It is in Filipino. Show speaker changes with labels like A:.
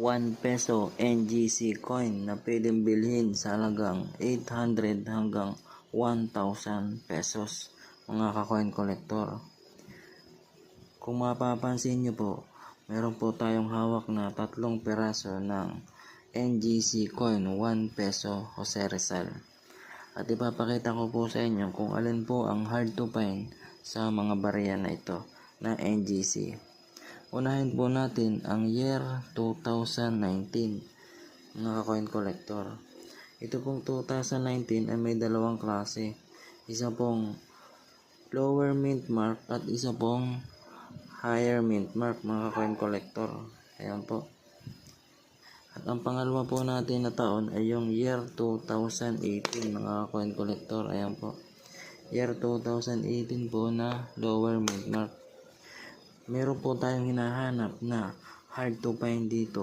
A: 1 peso NGC coin na pwedeng bilhin sa halagang 800 hanggang 1,000 pesos, mga ka-coin collector. Kung mapapansin nyo po, meron po tayong hawak na 3 peraso ng NGC coin 1 peso Jose Rizal. At ipapakita ko po sa inyo kung alin po ang hard to find sa mga barya na ito na NGC. Unahin po natin ang year 2019, mga coin collector. Ito pong 2019 ay may dalawang klase. Isa pong lower mint mark at isa pong higher mint mark, mga coin collector. Ayan po. At ang pangalawa po natin na taon ay yung year 2018, mga coin collector. Ayan po. Year 2018 po na lower mint mark. Meron po tayong hinahanap na hard to find dito